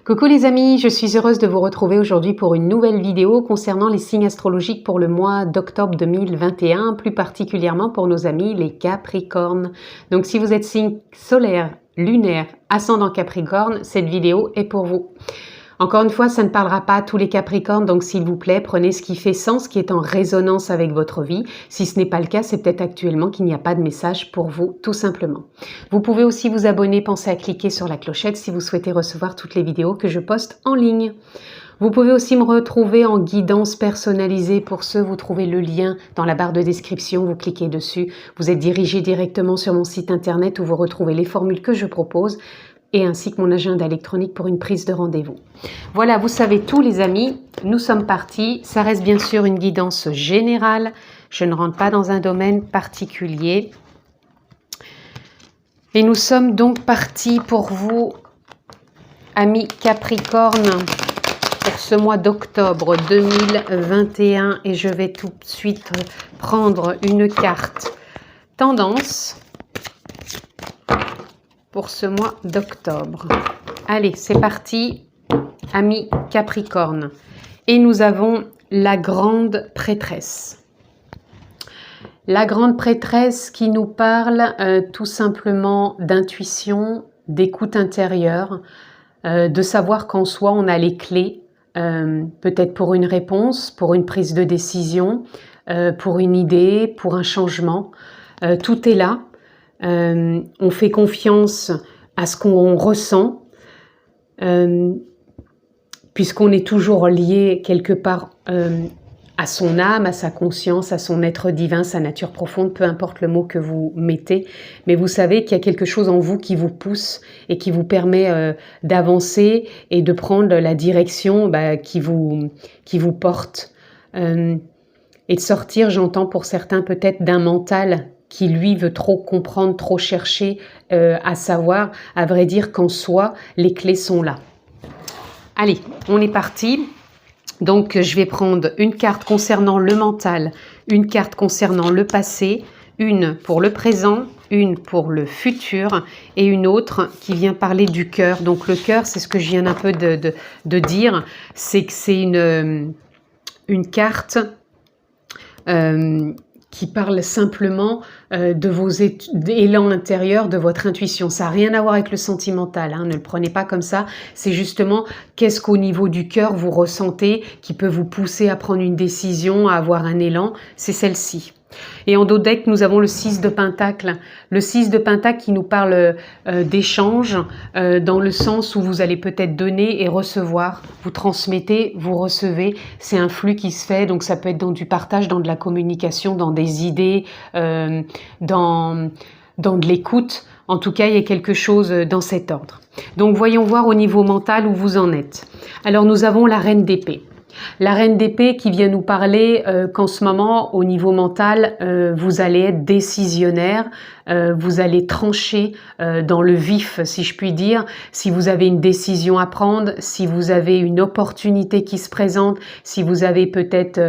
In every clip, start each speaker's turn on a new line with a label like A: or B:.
A: Coucou les amis, je suis heureuse de vous retrouver aujourd'hui pour une nouvelle vidéo concernant les signes astrologiques pour le mois d'octobre 2021, plus particulièrement pour nos amis les Capricornes. Donc si vous êtes signe solaire, lunaire, ascendant Capricorne, cette vidéo est pour vous. Encore une fois, ça ne parlera pas à tous les Capricornes, donc s'il vous plaît, prenez ce qui fait sens, qui est en résonance avec votre vie. Si ce n'est pas le cas, c'est peut-être actuellement qu'il n'y a pas de message pour vous, tout simplement. Vous pouvez aussi vous abonner, pensez à cliquer sur la clochette si vous souhaitez recevoir toutes les vidéos que je poste en ligne. Vous pouvez aussi me retrouver en guidance personnalisée. Pour ce, vous trouvez le lien dans la barre de description, vous cliquez dessus. Vous êtes dirigé directement sur mon site internet où vous retrouvez les formules que je propose et ainsi que mon agenda électronique pour une prise de rendez-vous. Voilà, vous savez tout les amis, nous sommes partis. Ça reste bien sûr une guidance générale. Je ne rentre pas dans un domaine particulier. Et nous sommes donc partis pour vous, amis Capricorne, pour ce mois d'octobre 2021. Et je vais tout de suite prendre une carte tendance pour ce mois d'octobre. Allez, c'est parti, amis Capricorne. Et nous avons la grande prêtresse. La grande prêtresse qui nous parle tout simplement d'intuition, d'écoute intérieure, de savoir qu'en soi on a les clés, peut-être pour une réponse, pour une prise de décision, pour une idée, pour un changement. Tout est là. On fait confiance à ce qu'on ressent, puisqu'on est toujours lié quelque part à son âme, à sa conscience, à son être divin, sa nature profonde, peu importe le mot que vous mettez. Mais vous savez qu'il y a quelque chose en vous qui vous pousse et qui vous permet d'avancer et de prendre la direction qui vous porte. Et de sortir, j'entends pour certains peut-être d'un mental qui lui veut trop comprendre, trop chercher à savoir, à vrai dire qu'en soi, les clés sont là. Allez, on est parti. Donc, je vais prendre une carte concernant le mental, une carte concernant le passé, une pour le présent, une pour le futur et une autre qui vient parler du cœur. Donc, le cœur, c'est ce que je viens un peu de dire, c'est que c'est une carte qui parle simplement de vos élans intérieurs, de votre intuition. Ça n'a rien à voir avec le sentimental, hein, ne le prenez pas comme ça. C'est justement qu'est-ce qu'au niveau du cœur vous ressentez qui peut vous pousser à prendre une décision, à avoir un élan. C'est celle-ci. Et en dos deck, nous avons le 6 de Pentacle. Le 6 de Pentacle qui nous parle d'échange, dans le sens où vous allez peut-être donner et recevoir. Vous transmettez, vous recevez. C'est un flux qui se fait, donc ça peut être dans du partage, dans de la communication, dans des idées, dans de l'écoute. En tout cas, il y a quelque chose dans cet ordre. Donc, voyons voir au niveau mental où vous en êtes. Alors, nous avons la Reine d'épée. La Reine d'épée qui vient nous parler qu'en ce moment, au niveau mental, vous allez être décisionnaire, vous allez trancher dans le vif, si je puis dire. Si vous avez une décision à prendre, si vous avez une opportunité qui se présente, si vous avez peut-être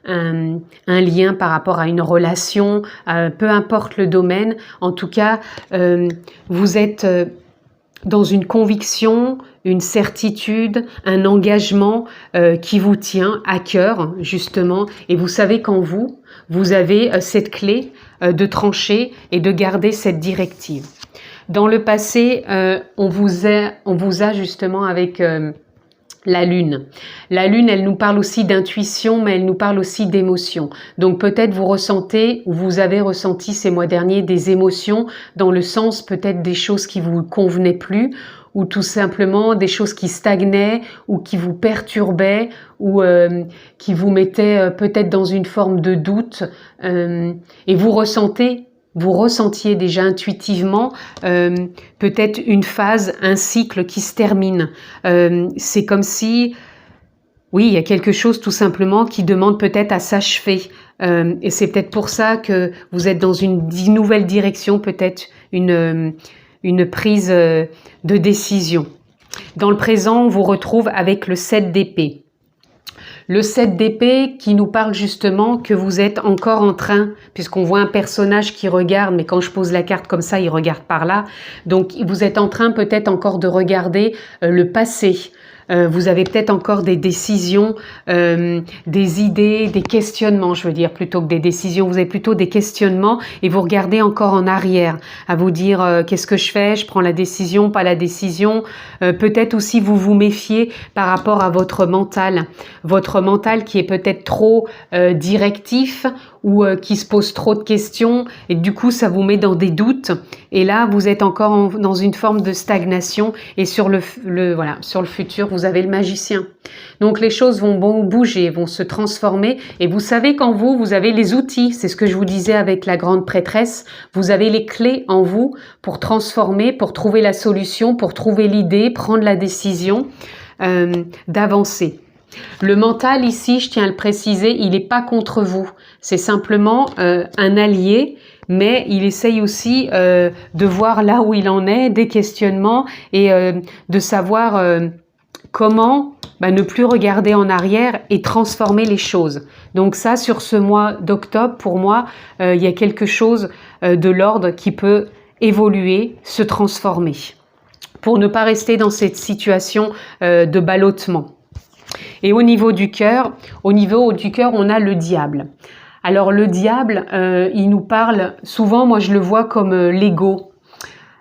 A: un lien par rapport à une relation, peu importe le domaine, en tout cas, vous êtes dans une conviction, une certitude, un engagement qui vous tient à cœur, justement. Et vous savez qu'en vous avez cette clé de trancher et de garder cette directive. Dans le passé, on vous a justement avec la Lune. La Lune, elle nous parle aussi d'intuition, mais elle nous parle aussi d'émotions. Donc peut-être vous ressentez, ou vous avez ressenti ces mois derniers des émotions dans le sens peut-être des choses qui vous convenaient plus, ou tout simplement des choses qui stagnaient, ou qui vous perturbaient, ou qui vous mettaient peut-être dans une forme de doute. Et vous ressentiez déjà intuitivement peut-être une phase, un cycle qui se termine. C'est comme si, oui, il y a quelque chose tout simplement qui demande peut-être à s'achever. Et c'est peut-être pour ça que vous êtes dans une nouvelle direction, peut-être une prise de décision. Dans le présent, on vous retrouve avec le 7 d'épée. Le 7 d'épée qui nous parle justement que vous êtes encore en train, puisqu'on voit un personnage qui regarde, mais quand je pose la carte comme ça, il regarde par là. Donc vous êtes en train peut-être encore de regarder le passé. Vous avez peut-être encore des décisions, des idées, des questionnements, je veux dire, plutôt que des décisions. Vous avez plutôt des questionnements et vous regardez encore en arrière, à vous dire qu'est-ce que je fais, je prends la décision, pas la décision. Peut-être aussi vous vous méfiez par rapport à votre mental qui est peut-être trop directif ou qui se pose trop de questions et du coup ça vous met dans des doutes et là vous êtes encore dans une forme de stagnation et sur le futur vous avez le magicien. Donc les choses vont bouger, vont se transformer et vous savez qu'en vous avez les outils, c'est ce que je vous disais avec la grande prêtresse, vous avez les clés en vous pour transformer, pour trouver la solution, pour trouver l'idée, prendre la décision d'avancer. Le mental ici, je tiens à le préciser, il n'est pas contre vous. C'est simplement un allié, mais il essaye aussi de voir là où il en est, des questionnements et de savoir comment ne plus regarder en arrière et transformer les choses. Donc ça, sur ce mois d'octobre, pour moi, il y a quelque chose de l'ordre qui peut évoluer, se transformer, pour ne pas rester dans cette situation de ballottement. Et au niveau du cœur, on a le diable. Alors le diable, il nous parle, souvent moi je le vois comme l'ego.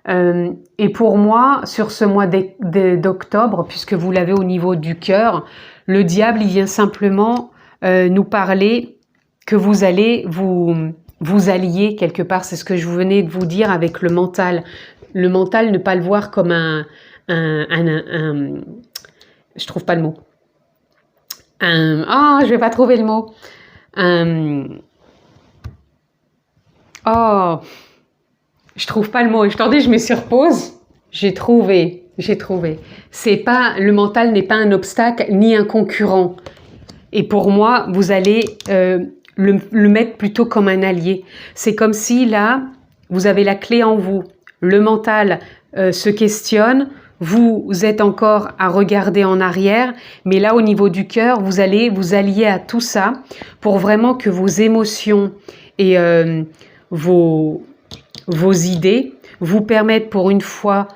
A: Et pour moi, sur ce mois d'octobre, puisque vous l'avez au niveau du cœur, le diable, il vient simplement nous parler que vous allez vous allier quelque part. C'est ce que je venais de vous dire avec le mental. Le mental, ne pas le voir comme je trouve pas le mot. Je vais pas trouver le mot. Je trouve pas le mot. Attendez, je mets sur pause. J'ai trouvé. C'est pas, le mental n'est pas un obstacle ni un concurrent. Et pour moi, vous allez le mettre plutôt comme un allié. C'est comme si là, vous avez la clé en vous. Le mental se questionne. Vous êtes encore à regarder en arrière, mais là au niveau du cœur, vous allez vous allier à tout ça pour vraiment que vos émotions et vos idées vous permettent pour une fois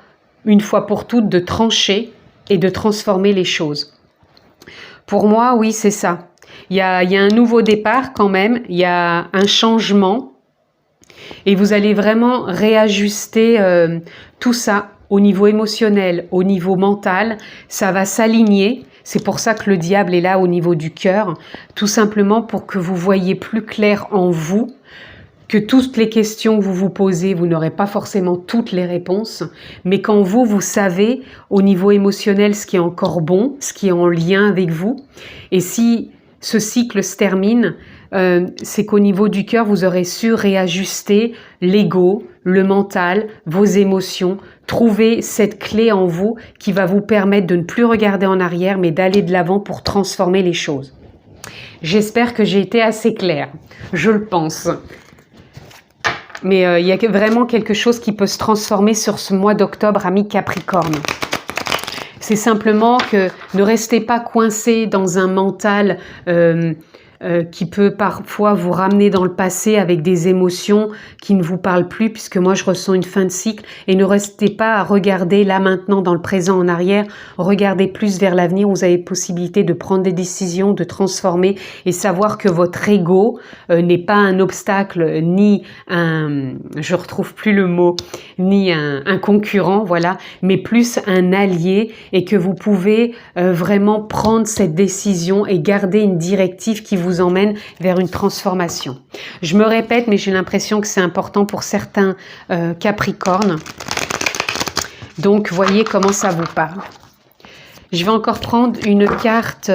A: pour toutes de trancher et de transformer les choses. Pour moi, oui, c'est ça. Il y a un nouveau départ quand même, il y a un changement et vous allez vraiment réajuster tout ça. Au niveau émotionnel, au niveau mental, ça va s'aligner. C'est pour ça que le diable est là au niveau du cœur, tout simplement pour que vous voyez plus clair en vous, que toutes les questions que vous vous posez, vous n'aurez pas forcément toutes les réponses, mais qu'en vous savez au niveau émotionnel ce qui est encore bon, ce qui est en lien avec vous. Et si ce cycle se termine, c'est qu'au niveau du cœur, vous aurez su réajuster l'ego, le mental, vos émotions, trouver cette clé en vous qui va vous permettre de ne plus regarder en arrière, mais d'aller de l'avant pour transformer les choses. J'espère que j'ai été assez claire, je le pense. Mais il y a vraiment quelque chose qui peut se transformer sur ce mois d'octobre, amis Capricorne. C'est simplement que ne restez pas coincés dans un mental qui peut parfois vous ramener dans le passé avec des émotions qui ne vous parlent plus, puisque moi je ressens une fin de cycle, et ne restez pas à regarder là maintenant dans le présent en arrière, regardez plus vers l'avenir, vous avez possibilité de prendre des décisions, de transformer et savoir que votre ego n'est pas un obstacle ni je retrouve plus le mot, ni un concurrent, voilà, mais plus un allié, et que vous pouvez vraiment prendre cette décision et garder une directive qui vous emmène vers une transformation. Je me répète, mais j'ai l'impression que c'est important pour certains Capricornes. Donc, voyez comment ça vous parle. Je vais encore prendre une carte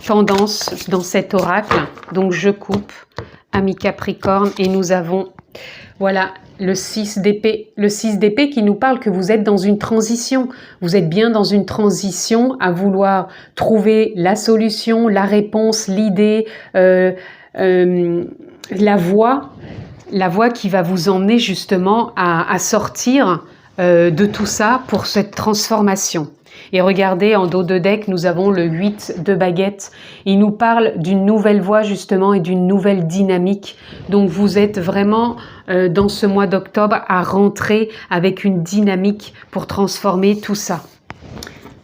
A: tendance dans cet oracle. Donc, je coupe, amis Capricorne, et nous avons, voilà, le 6 d'épée. Le 6 d'épée qui nous parle que vous êtes dans une transition. Vous êtes bien dans une transition à vouloir trouver la solution, la réponse, l'idée, la voie qui va vous emmener justement à sortir de tout ça pour cette transformation. Et regardez, en dos de deck, nous avons le 8 de baguettes. Il nous parle d'une nouvelle voie justement et d'une nouvelle dynamique. Donc vous êtes vraiment dans ce mois d'octobre à rentrer avec une dynamique pour transformer tout ça.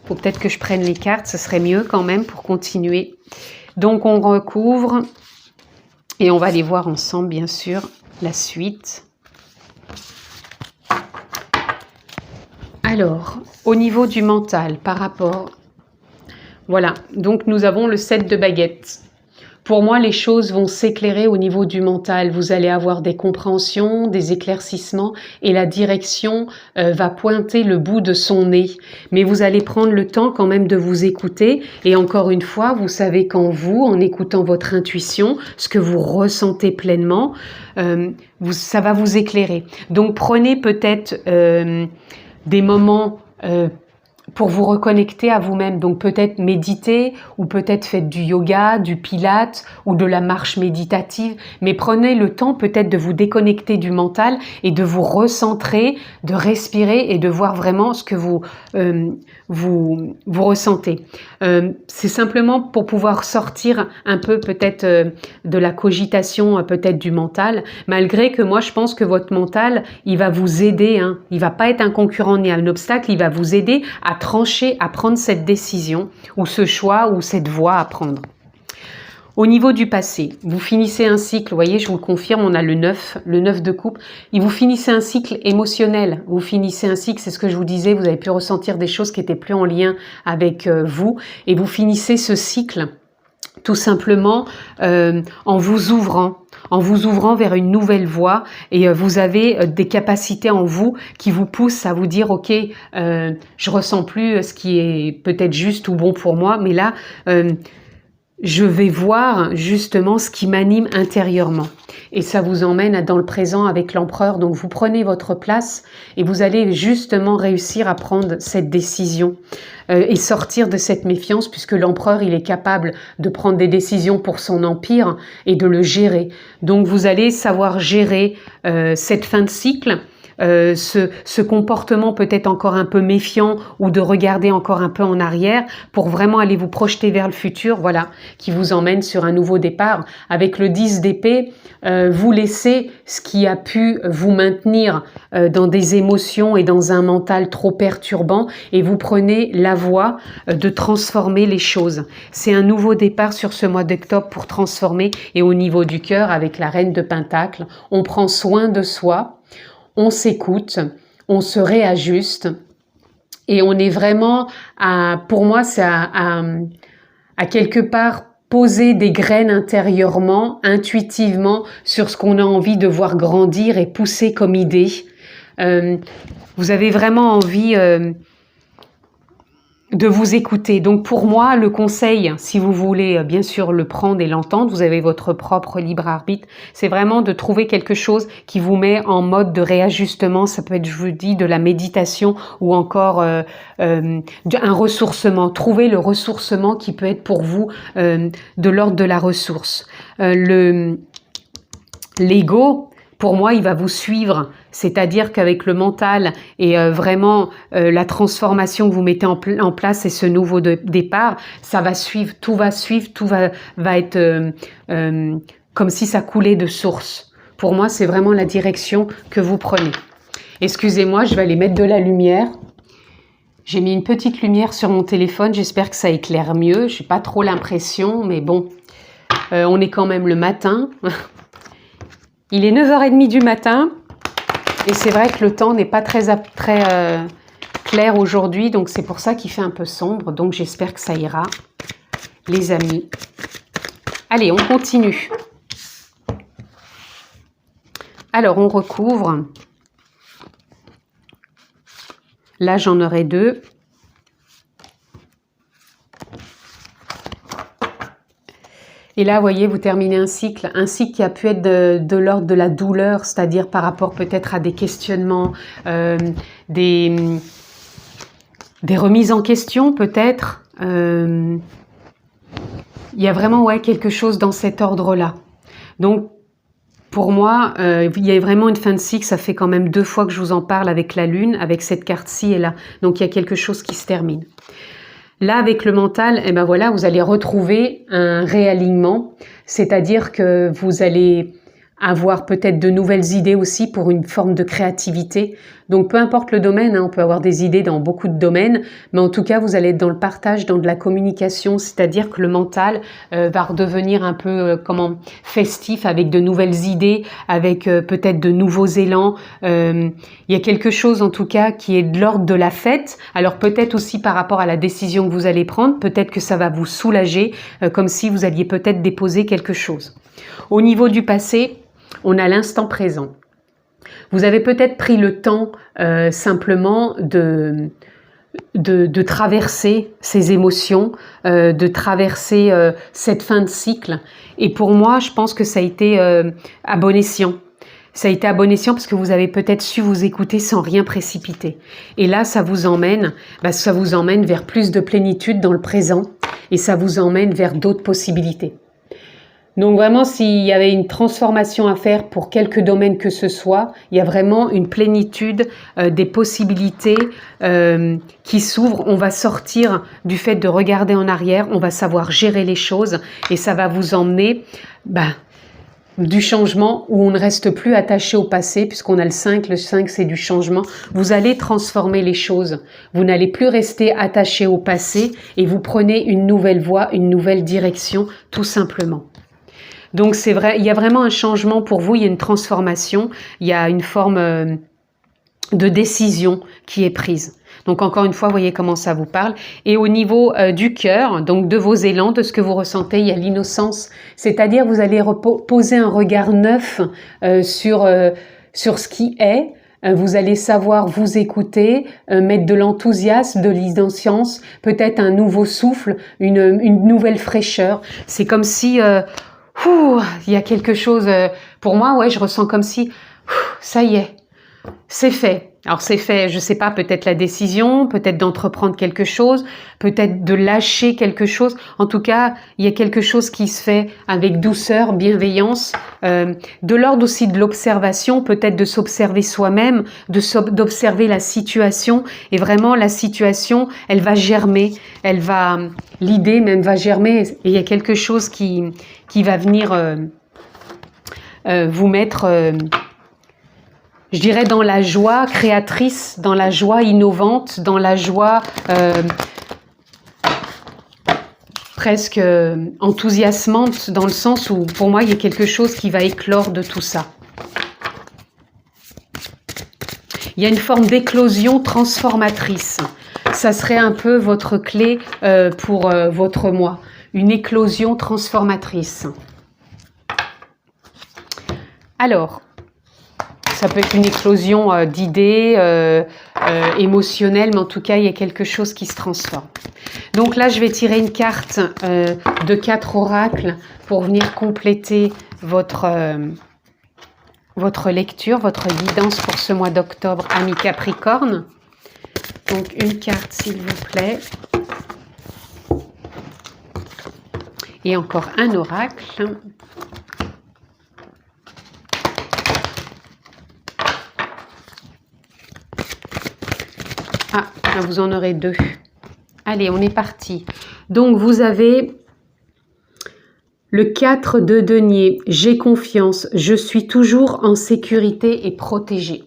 A: Faut peut-être que je prenne les cartes, ce serait mieux quand même pour continuer. Donc on recouvre et on va aller voir ensemble bien sûr la suite. Alors, au niveau du mental, par rapport... Voilà, donc nous avons le 7 de baguettes. Pour moi, les choses vont s'éclairer au niveau du mental. Vous allez avoir des compréhensions, des éclaircissements et la direction va pointer le bout de son nez. Mais vous allez prendre le temps quand même de vous écouter. Et encore une fois, vous savez qu'en vous, en écoutant votre intuition, ce que vous ressentez pleinement, ça va vous éclairer. Donc prenez peut-être... des moments pour vous reconnecter à vous-même. Donc peut-être méditer ou peut-être faites du yoga, du pilate ou de la marche méditative. Mais prenez le temps peut-être de vous déconnecter du mental et de vous recentrer, de respirer et de voir vraiment ce que vous ressentez. C'est simplement pour pouvoir sortir un peu peut-être de la cogitation, peut-être du mental, malgré que moi je pense que votre mental, il va vous aider, hein. Il va pas être un concurrent ni un obstacle, il va vous aider à trancher, à prendre cette décision ou ce choix ou cette voie à prendre. Au niveau du passé, vous finissez un cycle, vous voyez, je vous le confirme, on a le 9 de coupe, et vous finissez un cycle émotionnel, vous finissez un cycle, c'est ce que je vous disais, vous avez pu ressentir des choses qui étaient plus en lien avec vous, et vous finissez ce cycle tout simplement en vous ouvrant vers une nouvelle voie, et vous avez des capacités en vous qui vous poussent à vous dire ok, je ressens plus ce qui est peut-être juste ou bon pour moi, mais là je vais voir justement ce qui m'anime intérieurement. Et ça vous emmène dans le présent avec l'empereur. Donc vous prenez votre place et vous allez justement réussir à prendre cette décision et sortir de cette méfiance, puisque l'empereur, il est capable de prendre des décisions pour son empire et de le gérer. Donc vous allez savoir gérer cette fin de cycle, ce comportement peut-être encore un peu méfiant ou de regarder encore un peu en arrière pour vraiment aller vous projeter vers le futur, voilà, qui vous emmène sur un nouveau départ. Avec le 10 d'épée, vous laissez ce qui a pu vous maintenir dans des émotions et dans un mental trop perturbant et vous prenez la voie de transformer les choses. C'est un nouveau départ sur ce mois d'octobre pour transformer, et au niveau du cœur, avec la reine de Pentacle, on prend soin de soi, on s'écoute, on se réajuste et on est vraiment pour moi, c'est à quelque part poser des graines intérieurement, intuitivement, sur ce qu'on a envie de voir grandir et pousser comme idée. Vous avez vraiment envie de vous écouter. Donc pour moi, le conseil, si vous voulez bien sûr le prendre et l'entendre, vous avez votre propre libre arbitre, c'est vraiment de trouver quelque chose qui vous met en mode de réajustement. Ça peut être, je vous dis, de la méditation ou encore un ressourcement. Trouvez le ressourcement qui peut être pour vous de l'ordre de la ressource. L'ego, pour moi, il va vous suivre, c'est-à-dire qu'avec le mental et vraiment la transformation que vous mettez en place et ce nouveau départ, ça va suivre, tout va être comme si ça coulait de source. Pour moi, c'est vraiment la direction que vous prenez. Excusez-moi, je vais aller mettre de la lumière. J'ai mis une petite lumière sur mon téléphone, j'espère que ça éclaire mieux. Je n'ai pas trop l'impression, mais bon, on est quand même le matin. Il est 9h30 du matin et c'est vrai que le temps n'est pas très clair aujourd'hui, donc c'est pour ça qu'il fait un peu sombre. Donc j'espère que ça ira, les amis. Allez, on continue. Alors, on recouvre. Là, j'en aurai 2. Et là, vous voyez, vous terminez un cycle qui a pu être de l'ordre de la douleur, c'est-à-dire par rapport peut-être à des questionnements, des remises en question peut-être. Il y a vraiment quelque chose dans cet ordre-là. Donc, pour moi, il y a vraiment une fin de cycle. Ça fait quand même 2 fois que je vous en parle avec la lune, avec cette carte-ci et là. Donc il y a quelque chose qui se termine. Là, avec le mental, eh ben voilà, vous allez retrouver un réalignement, c'est-à-dire que vous allez avoir peut-être de nouvelles idées aussi pour une forme de créativité. Donc peu importe le domaine, hein, on peut avoir des idées dans beaucoup de domaines, mais en tout cas vous allez être dans le partage, dans de la communication, c'est-à-dire que le mental va redevenir un peu festif avec de nouvelles idées, avec peut-être de nouveaux élans. Il y a quelque chose en tout cas qui est de l'ordre de la fête. Alors peut-être aussi par rapport à la décision que vous allez prendre, peut-être que ça va vous soulager, comme si vous alliez peut-être déposer quelque chose. Au niveau du passé, on a l'instant présent. Vous avez peut-être pris le temps simplement de traverser ces émotions, de traverser cette fin de cycle. Et pour moi, je pense que ça a été à bon escient. Ça a été à bon escient parce que vous avez peut-être su vous écouter sans rien précipiter. Et là, ça vous emmène vers plus de plénitude dans le présent et ça vous emmène vers d'autres possibilités. Donc vraiment, s'il y avait une transformation à faire pour quelque domaine que ce soit, il y a vraiment une plénitude des possibilités qui s'ouvrent. On va sortir du fait de regarder en arrière, on va savoir gérer les choses et ça va vous emmener du changement où on ne reste plus attaché au passé puisqu'on a le 5 c'est du changement. Vous allez transformer les choses, vous n'allez plus rester attaché au passé et vous prenez une nouvelle voie, une nouvelle direction tout simplement. Donc c'est vrai, il y a vraiment un changement pour vous, il y a une transformation, il y a une forme de décision qui est prise. Donc encore une fois, vous voyez comment ça vous parle. Et au niveau du cœur, donc de vos élans, de ce que vous ressentez, il y a l'innocence. C'est-à-dire vous allez poser un regard neuf sur ce qui est. Vous allez savoir vous écouter, mettre de l'enthousiasme, de l'innocence, peut-être un nouveau souffle, une nouvelle fraîcheur. C'est comme si... il y a quelque chose, pour moi, ouais, je ressens comme si, ça y est, c'est fait. Alors c'est fait, je sais pas, peut-être la décision, peut-être d'entreprendre quelque chose, peut-être de lâcher quelque chose. En tout cas, il y a quelque chose qui se fait avec douceur, bienveillance, de l'ordre aussi de l'observation, peut-être de s'observer soi-même, d'observer la situation. Et vraiment, la situation, elle va germer, l'idée même va germer. Et il y a quelque chose qui va venir vous mettre... je dirais dans la joie créatrice, dans la joie innovante, dans la joie presque enthousiasmante, dans le sens où pour moi il y a quelque chose qui va éclore de tout ça. Il y a une forme d'éclosion transformatrice. Ça serait un peu votre clé pour votre mois. Une éclosion transformatrice. Alors, ça peut être une éclosion d'idées émotionnelles, mais en tout cas, il y a quelque chose qui se transforme. Donc là, je vais tirer une carte de 4 oracles pour venir compléter votre lecture, votre guidance pour ce mois d'octobre, amis Capricorne. Donc, une carte, s'il vous plaît. Et encore un oracle. Ah, vous en aurez 2. Allez, on est parti. Donc, vous avez le 4 de denier. J'ai confiance. Je suis toujours en sécurité et protégée.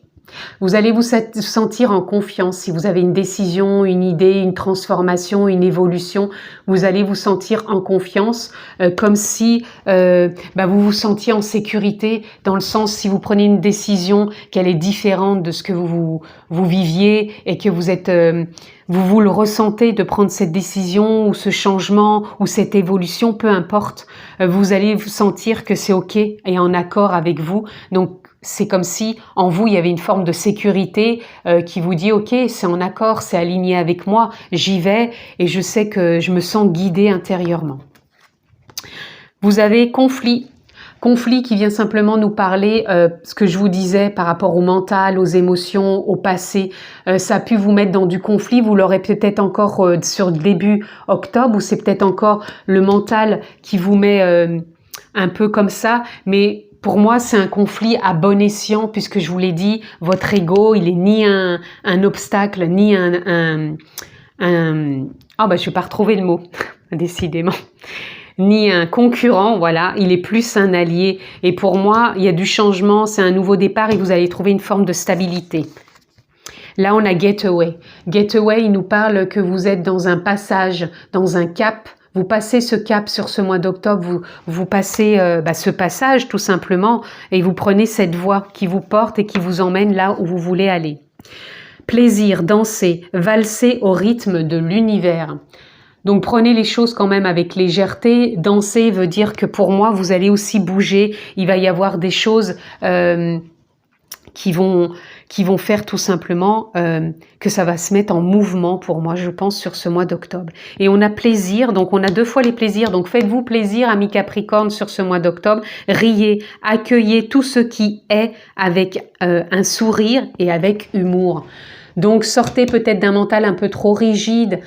A: Vous allez vous sentir en confiance. Si vous avez une décision, une idée, une transformation, une évolution, vous allez vous sentir en confiance, comme si vous vous sentiez en sécurité, dans le sens si vous prenez une décision qu'elle est différente de ce que vous viviez et que vous êtes vous le ressentez de prendre cette décision ou ce changement ou cette évolution, peu importe, vous allez vous sentir que c'est OK et en accord avec vous. Donc c'est comme si en vous il y avait une forme de sécurité qui vous dit OK, c'est en accord, c'est aligné avec moi, j'y vais et je sais que je me sens guidée intérieurement. Vous avez conflit qui vient simplement nous parler, ce que je vous disais par rapport au mental, aux émotions, au passé. Ça a pu vous mettre dans du conflit, vous l'aurez peut-être encore sur début octobre, ou c'est peut-être encore le mental qui vous met un peu comme ça, mais pour moi, c'est un conflit à bon escient, puisque je vous l'ai dit, votre ego, il est ni un obstacle, ni ah bah je vais pas retrouver le mot, décidément, ni un concurrent, voilà, il est plus un allié. Et pour moi, il y a du changement, c'est un nouveau départ et vous allez trouver une forme de stabilité. Là, on a Getaway. Getaway, il nous parle que vous êtes dans un passage, dans un cap. Vous passez ce cap sur ce mois d'octobre, vous passez ce passage tout simplement et vous prenez cette voie qui vous porte et qui vous emmène là où vous voulez aller. Plaisir, danser, valser au rythme de l'univers. Donc prenez les choses quand même avec légèreté. Danser veut dire que pour moi, vous allez aussi bouger. Il va y avoir des choses qui vont faire tout simplement que ça va se mettre en mouvement pour moi, je pense, sur ce mois d'octobre. Et on a plaisir, donc on a 2 fois les plaisirs. Donc faites-vous plaisir, amis Capricorne, sur ce mois d'octobre. Riez, accueillez tout ce qui est avec un sourire et avec humour. Donc sortez peut-être d'un mental un peu trop rigide,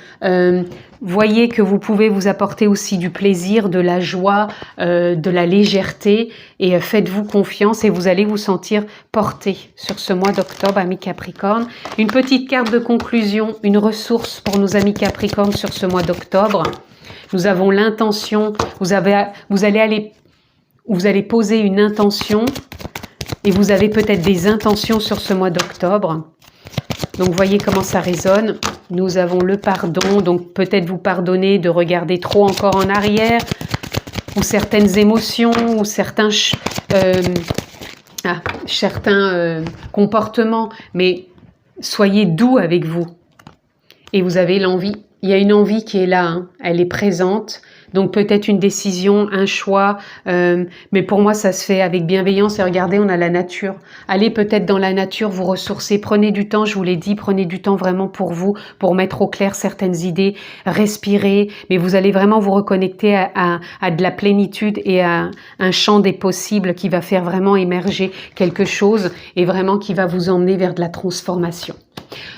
A: voyez que vous pouvez vous apporter aussi du plaisir, de la joie, de la légèreté et faites-vous confiance et vous allez vous sentir porté sur ce mois d'octobre, amis Capricorne. Une petite carte de conclusion, une ressource pour nos amis Capricorne sur ce mois d'octobre. Nous avons l'intention, vous allez poser une intention et vous avez peut-être des intentions sur ce mois d'octobre. Donc, voyez comment ça résonne. Nous avons le pardon, donc peut-être vous pardonner de regarder trop encore en arrière, ou certaines émotions, ou certains comportements, mais soyez doux avec vous. Et vous avez l'envie, il y a une envie qui est là, hein, elle est présente. Donc peut-être une décision, un choix, mais pour moi ça se fait avec bienveillance. Et regardez, on a la nature. Allez peut-être dans la nature vous ressourcer, prenez du temps, je vous l'ai dit, prenez du temps vraiment pour vous, pour mettre au clair certaines idées, respirez, mais vous allez vraiment vous reconnecter à de la plénitude et à un champ des possibles qui va faire vraiment émerger quelque chose et vraiment qui va vous emmener vers de la transformation.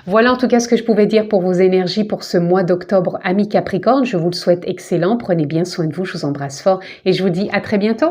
A: Voilà en tout cas ce que je pouvais dire pour vos énergies pour ce mois d'octobre, amis Capricorne. Je vous le souhaite excellent. Prenez bien soin de vous. Je vous embrasse fort et je vous dis à très bientôt.